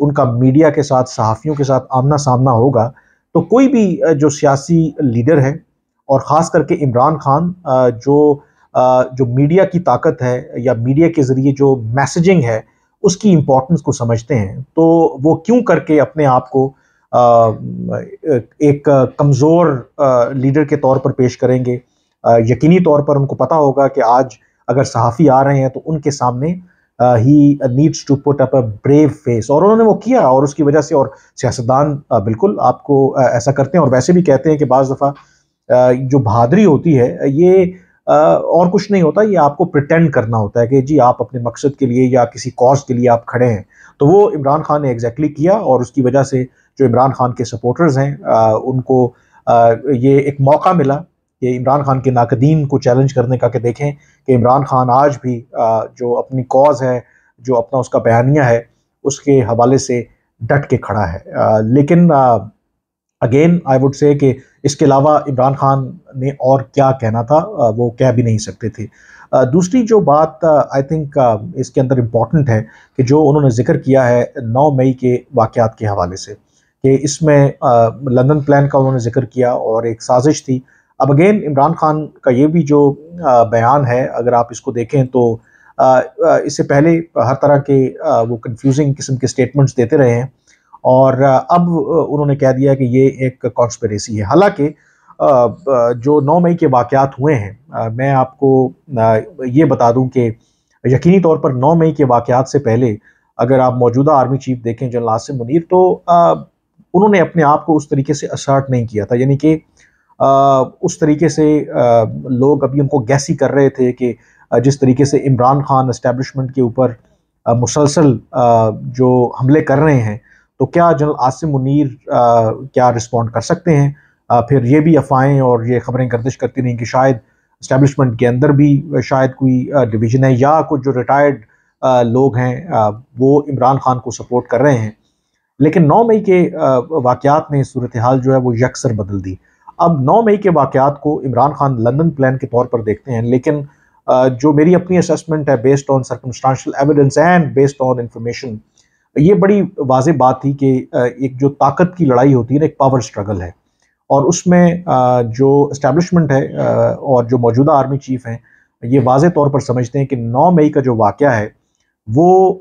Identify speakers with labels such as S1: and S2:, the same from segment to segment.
S1: ان کا میڈیا کے ساتھ، صحافیوں کے ساتھ آمنا سامنا ہوگا تو کوئی بھی جو سیاسی لیڈر ہے، اور خاص کر کے عمران خان جو میڈیا کی طاقت ہے یا میڈیا کے ذریعے جو میسیجنگ ہے اس کی امپورٹنس کو سمجھتے ہیں، تو وہ کیوں کر کے اپنے آپ کو ایک کمزور لیڈر کے طور پر پیش کریں گے؟ یقینی طور پر ان کو پتا ہوگا کہ آج اگر صحافی آ رہے ہیں تو ان کے سامنے ہی needs to put up a brave face, اور انہوں نے وہ کیا، اور اس کی وجہ سے، اور سیاستدان بالکل آپ کو ایسا کرتے ہیں، اور ویسے بھی کہتے ہیں کہ بعض دفعہ جو بہادری ہوتی ہے یہ اور کچھ نہیں ہوتا، یہ آپ کو پریٹینڈ کرنا ہوتا ہے کہ جی آپ اپنے مقصد کے لیے یا کسی کاز کے لیے آپ کھڑے ہیں۔ تو وہ عمران خان نے ایگزیکٹلی کیا، اور اس کی وجہ سے جو عمران خان کے سپورٹرز ہیں ان کو یہ ایک موقع ملا کہ عمران خان کے ناقدین کو چیلنج کرنے کا، کہ دیکھیں کہ عمران خان آج بھی جو اپنی کاز ہے، جو اپنا اس کا بیانیہ ہے، اس کے حوالے سے ڈٹ کے کھڑا ہے۔ لیکن اگین آئی وڈ سے کہ اس کے علاوہ عمران خان نے اور کیا کہنا تھا، وہ کہہ بھی نہیں سکتے تھے۔ دوسری جو بات آئی تھنک اس کے اندر امپورٹنٹ ہے کہ جو انہوں نے ذکر کیا ہے 9 مئی کے واقعات کے حوالے سے، کہ اس میں لندن پلان کا انہوں نے ذکر کیا اور ایک سازش تھی۔ اب اگین عمران خان کا یہ بھی جو بیان ہے، اگر آپ اس کو دیکھیں تو اس سے پہلے ہر طرح کے وہ کنفیوزنگ قسم کے سٹیٹمنٹس دیتے رہے ہیں، اور اب انہوں نے کہہ دیا کہ یہ ایک کانسپریسی ہے۔ حالانکہ جو 9 مئی کے واقعات ہوئے ہیں، میں آپ کو یہ بتا دوں کہ یقینی طور پر 9 مئی کے واقعات سے پہلے اگر آپ موجودہ آرمی چیف دیکھیں جنرل عاصم منیر، تو انہوں نے اپنے آپ کو اس طریقے سے اسرٹ نہیں کیا تھا، یعنی کہ اس طریقے سے لوگ ابھی ان کو گیسی کر رہے تھے کہ جس طریقے سے عمران خان اسٹیبلشمنٹ کے اوپر مسلسل جو حملے کر رہے ہیں، تو کیا جنرل عاصم منیر کیا رسپونڈ کر سکتے ہیں؟ پھر یہ بھی افواہیں اور یہ خبریں گردش کرتی رہیں کہ شاید اسٹیبلشمنٹ کے اندر بھی شاید کوئی ڈویژن ہے، یا کچھ جو ریٹائرڈ لوگ ہیں وہ عمران خان کو سپورٹ کر رہے ہیں۔ لیکن 9 مئی کے واقعات نے صورتحال جو ہے وہ یکسر بدل دی۔ اب 9 مئی کے واقعات کو عمران خان لندن پلان کے طور پر دیکھتے ہیں، لیکن جو میری اپنی اسیسمنٹ ہے based on circumstantial evidence and based on information, یہ بڑی واضح بات تھی کہ ایک جو طاقت کی لڑائی ہوتی ہے نا، ایک پاور سٹرگل ہے، اور اس میں جو اسٹیبلشمنٹ ہے اور جو موجودہ آرمی چیف ہیں یہ واضح طور پر سمجھتے ہیں کہ 9 مئی کا جو واقعہ ہے وہ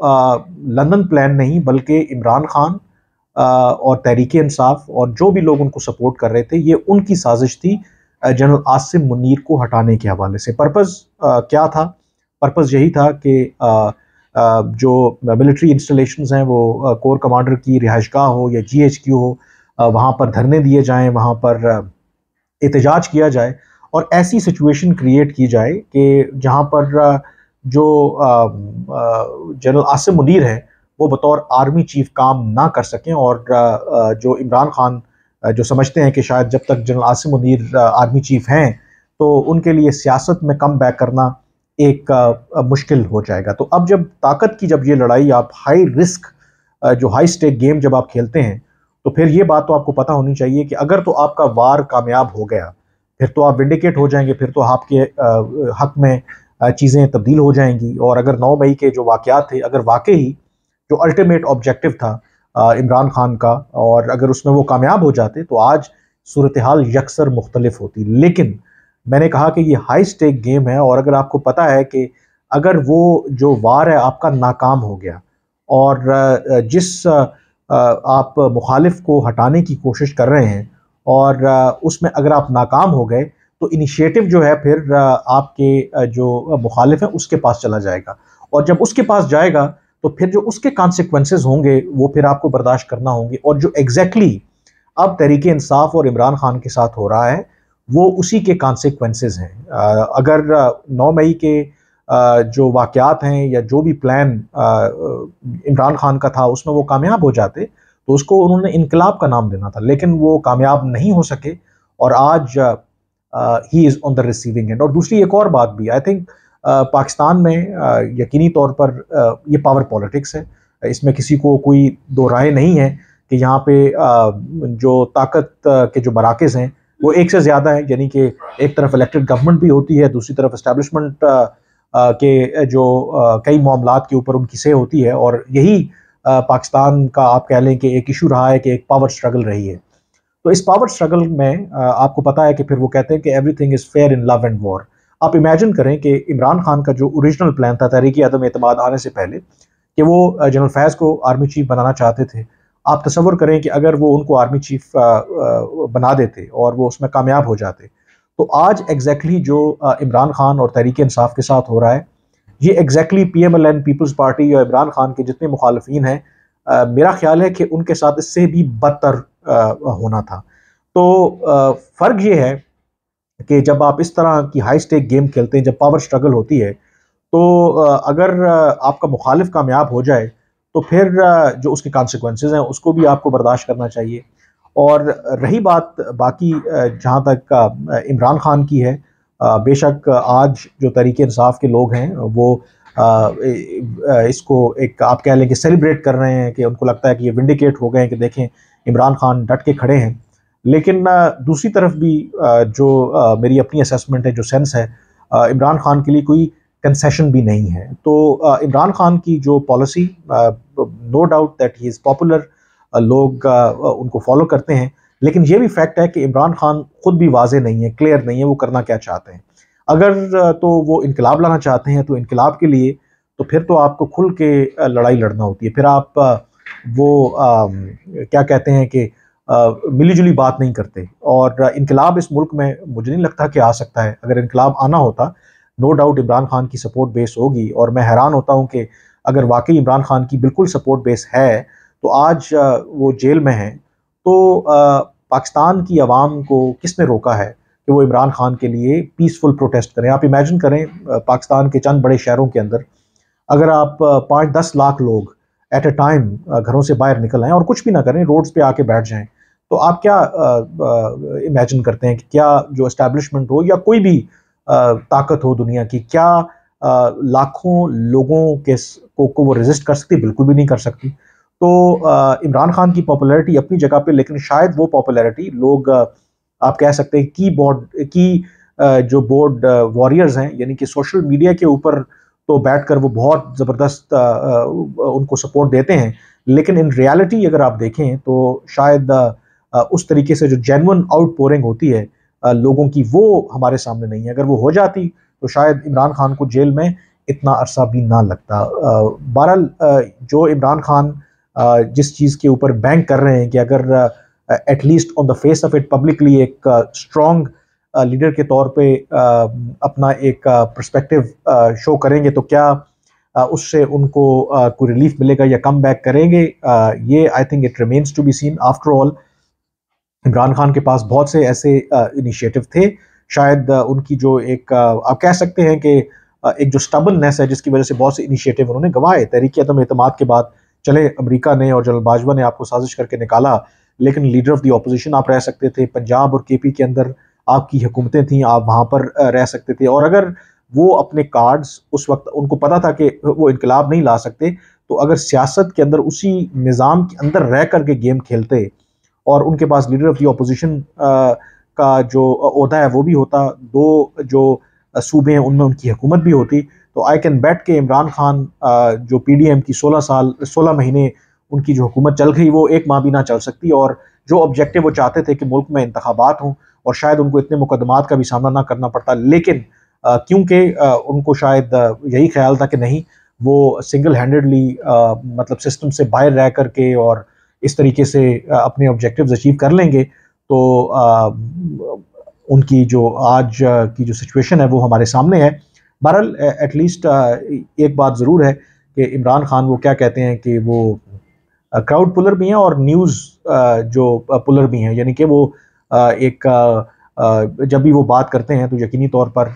S1: لندن پلان نہیں، بلکہ عمران خان اور تحریک انصاف اور جو بھی لوگ ان کو سپورٹ کر رہے تھے، یہ ان کی سازش تھی جنرل عاصم منیر کو ہٹانے کے حوالے سے۔ پرپز کیا تھا؟ پرپز یہی تھا کہ جو ملٹری انسٹالیشنز ہیں وہ کور کمانڈر کی رہائش گاہ ہو یا جی ایچ کیو ہو، وہاں پر دھرنے دیے جائیں، وہاں پر احتجاج کیا جائے، اور ایسی سچویشن کریٹ کی جائے کہ جہاں پر جو جنرل عاصم منیر ہیں وہ بطور آرمی چیف کام نہ کر سکیں، اور جو عمران خان جو سمجھتے ہیں کہ شاید جب تک general Asim Munir army chief ہیں تو ان کے لیے سیاست میں کم بیک کرنا ایک مشکل ہو جائے گا۔ تو اب جب طاقت کی جب یہ لڑائی، آپ ہائی رسک جو ہائی سٹیک گیم جب آپ کھیلتے ہیں، تو پھر یہ بات تو آپ کو پتہ ہونی چاہیے کہ اگر تو آپ کا وار کامیاب ہو گیا، پھر تو آپ ونڈیکیٹ ہو جائیں گے، پھر تو آپ کے حق میں چیزیں تبدیل ہو جائیں گی۔ اور اگر 9 مئی کے جو واقعات تھے، اگر واقعی جو الٹیمیٹ آبجیکٹو تھا عمران خان کا، اور اگر اس میں وہ کامیاب ہو جاتے تو آج صورتحال یکسر مختلف ہوتی۔ لیکن میں نے کہا کہ یہ ہائی سٹیک گیم ہے، اور اگر آپ کو پتہ ہے کہ اگر وہ جو وار ہے آپ کا ناکام ہو گیا، اور جس آپ مخالف کو ہٹانے کی کوشش کر رہے ہیں، اور اس میں اگر آپ ناکام ہو گئے تو انیشیٹو جو ہے پھر آپ کے جو مخالف ہیں اس کے پاس چلا جائے گا، اور جب اس کے پاس جائے گا تو پھر جو اس کے کانسیکوینسز ہوں گے وہ پھر آپ کو برداشت کرنا ہوں گے، اور جو ایگزیکٹلی اب تحریک انصاف اور عمران خان کے ساتھ ہو رہا ہے وہ اسی کے کانسیکوینسز ہیں۔ اگر 9 مئی کے جو واقعات ہیں یا جو بھی پلان عمران خان کا تھا اس میں وہ کامیاب ہو جاتے تو اس کو انہوں نے انقلاب کا نام دینا تھا، لیکن وہ کامیاب نہیں ہو سکے، اور آج ہی از آن دا ریسیونگ اینڈ۔ اور دوسری ایک اور بات بھی، آئی تھنک پاکستان میں یقینی طور پر یہ پاور پالیٹکس ہے، اس میں کسی کو کوئی دو رائے نہیں ہے کہ یہاں پہ جو طاقت کے جو مراکز ہیں وہ ایک سے زیادہ ہیں، یعنی کہ ایک طرف الیکٹڈ گورنمنٹ بھی ہوتی ہے، دوسری طرف اسٹیبلشمنٹ کے جو کئی معاملات کے اوپر ان کی سے ہوتی ہے، اور یہی پاکستان کا آپ کہہ لیں کہ ایک ایشو رہا ہے کہ ایک پاور سٹرگل رہی ہے. تو اس پاور سٹرگل میں آپ کو پتا ہے کہ پھر وہ کہتے ہیں کہ everything is fair in love and war. آپ امیجن کریں کہ عمران خان کا جو اوریجنل پلان تھا تحریک عدم اعتماد آنے سے پہلے کہ وہ جنرل فیض کو آرمی چیف بنانا چاہتے تھے. آپ تصور کریں کہ اگر وہ ان کو آرمی چیف بنا دیتے اور وہ اس میں کامیاب ہو جاتے تو آج ایگزیکٹلی جو عمران خان اور تحریک انصاف کے ساتھ ہو رہا ہے یہ exactly P M L N Peoples Party یا عمران خان کے جتنے مخالفین ہیں میرا خیال ہے کہ ان کے ساتھ اس سے بھی بدتر ہونا تھا. تو فرق یہ ہے کہ جب آپ اس طرح کی ہائی سٹیک گیم کھیلتے ہیں, جب پاور سٹرگل ہوتی ہے, تو اگر آپ کا مخالف کامیاب ہو جائے تو پھر جو اس کے کانسیکوینسز ہیں اس کو بھی آپ کو برداشت کرنا چاہیے. اور رہی بات باقی جہاں تک عمران خان کی ہے, بے شک آج جو تحریک انصاف کے لوگ ہیں وہ اس کو ایک آپ کہہ لیں کہ سیلیبریٹ کر رہے ہیں کہ ان کو لگتا ہے کہ یہ ونڈیکیٹ ہو گئے ہیں کہ دیکھیں عمران خان ڈٹ کے کھڑے ہیں. لیکن دوسری طرف بھی جو میری اپنی اسیسمنٹ ہے, جو سینس ہے, عمران خان کے لیے کوئی کنسیشن بھی نہیں ہے. تو عمران خان کی جو policy, no doubt that he is popular, لوگ ان کو فالو کرتے ہیں, لیکن یہ بھی فیکٹ ہے کہ عمران خان خود بھی واضح نہیں ہے, کلیئر نہیں ہے وہ کرنا کیا چاہتے ہیں. اگر تو وہ انقلاب لانا چاہتے ہیں تو انقلاب کے لیے تو پھر تو آپ کو کھل کے لڑائی لڑنا ہوتی ہے. پھر آپ وہ کیا کہتے ہیں کہ ملی جلی بات نہیں کرتے. اور انقلاب اس ملک میں مجھے نہیں لگتا کہ آ سکتا ہے. اگر انقلاب آنا ہوتا نو ڈاؤٹ عمران خان کی سپورٹ بیس ہوگی, اور میں حیران ہوتا ہوں کہ اگر واقعی عمران خان کی بالکل سپورٹ بیس ہے تو آج وہ جیل میں ہیں. تو پاکستان کی عوام کو کس نے روکا ہے کہ وہ عمران خان کے لیے پیسفل پروٹیسٹ کریں؟ آپ امیجن کریں پاکستان کے چند بڑے شہروں کے اندر اگر آپ 5-10 لاکھ لوگ ایٹ اے ٹائم گھروں سے باہر نکل آئیں اور کچھ بھی نہ کریں, روڈز پہ آ کے بیٹھ جائیں, تو آپ کیا امیجن کرتے ہیں کہ کیا جو اسٹیبلشمنٹ ہو یا کوئی بھی طاقت ہو دنیا کی, کیا لاکھوں لوگوں کو وہ ریزسٹ کر سکتی؟ بالکل بھی نہیں کر سکتی. تو عمران خان کی پاپولیرٹی اپنی جگہ پہ, لیکن شاید وہ پاپولیرٹی لوگ آپ کہہ سکتے ہیں کی جو بورڈ واریئرز ہیں, یعنی کہ سوشل میڈیا کے اوپر تو بیٹھ کر وہ بہت زبردست ان کو سپورٹ دیتے ہیں, لیکن ان ریالٹی اگر آپ دیکھیں تو شاید اس طریقے سے جو جینون آؤٹ پورنگ ہوتی ہے لوگوں کی وہ ہمارے سامنے نہیں ہے. اگر وہ ہو جاتی تو شاید عمران خان کو جیل میں اتنا عرصہ بھی نہ لگتا. بہرحال جو عمران خان جس چیز کے اوپر بینک کر رہے ہیں کہ اگر at least on the face of it publicly ایک اسٹرانگ لیڈر کے طور پہ اپنا ایک پرسپیکٹو شو کریں گے تو کیا اس سے ان کو کوئی ریلیف ملے گا یا کم بیک کریں گے, یہ I think it remains to be seen. After all Imran Khan کے پاس بہت سے ایسے انیشیٹو تھے, شاید ان کی جو ایک آپ کہہ سکتے ہیں کہ ایک جو سٹبلنس ہے جس کی وجہ سے بہت سے انیشیٹو انہوں نے گنوائے. تحریک عدم اعتماد کے بعد چلے امریکہ نے اور جنرل باجوہ نے آپ کو سازش کر کے نکالا, لیکن لیڈر آف دی اپوزیشن آپ رہ سکتے تھے. پنجاب اور کے پی کے اندر آپ کی حکومتیں تھیں, آپ وہاں پر رہ سکتے تھے. اور اگر وہ اپنے کارڈز اس وقت ان کو پتا تھا کہ وہ انقلاب نہیں لا سکتے, تو اگر سیاست کے اندر اسی نظام کے اندر رہ کر کے گیم کھیلتے اور ان کے پاس لیڈر آف دی اپوزیشن کا جو عہدہ ہے وہ بھی ہوتا, دو جو صوبے ہیں ان میں ان کی حکومت بھی ہوتی, تو آئی کین بیٹ کہ عمران خان جو پی ڈی ایم کی 16 مہینے ان کی جو حکومت چل گئی وہ 1 ماہ بھی نہ چل سکتی. اور جو آبجیکٹو وہ چاہتے تھے کہ ملک میں انتخابات ہوں اور شاید ان کو اتنے مقدمات کا بھی سامنا نہ کرنا پڑتا, لیکن کیونکہ ان کو شاید یہی خیال تھا کہ نہیں وہ سنگل ہینڈڈلی مطلب سسٹم سے باہر رہ کر کے اور اس طریقے سے اپنے آبجیکٹیوز اچیو کر لیں گے, تو ان کی جو آج کی جو سچویشن ہے وہ ہمارے سامنے ہے. بہرحال ایٹ لیسٹ ایک بات ضرور ہے کہ عمران خان وہ کیا کہتے ہیں کہ وہ کراؤڈ پلر بھی ہیں اور نیوز جو پلر بھی ہیں, یعنی کہ وہ ایک جب بھی وہ بات کرتے ہیں تو یقینی طور پر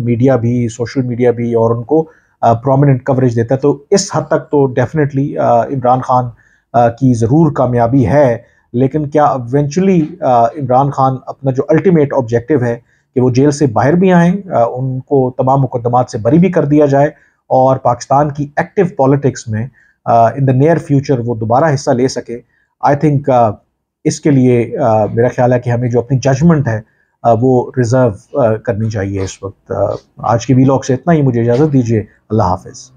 S1: میڈیا بھی, سوشل میڈیا بھی, اور ان کو پرومیننٹ کوریج دیتا ہے. تو اس حد تک تو ڈیفینیٹلی عمران خان کی ضرور کامیابی ہے, لیکن کیا ایونچولی عمران خان اپنا جو الٹیمیٹ آبجیکٹیو ہے کہ وہ جیل سے باہر بھی آئیں, ان کو تمام مقدمات سے بری بھی کر دیا جائے اور پاکستان کی ایکٹیو پالیٹکس میں ان دا نیئر فیوچر وہ دوبارہ حصہ لے سکے, آئی تھنک اس کے لیے میرا خیال ہے کہ ہمیں جو اپنی ججمنٹ ہے وہ ریزرو کرنی چاہیے اس وقت. آج کی ویلاگ سے اتنا ہی, مجھے اجازت دیجیے, اللہ حافظ.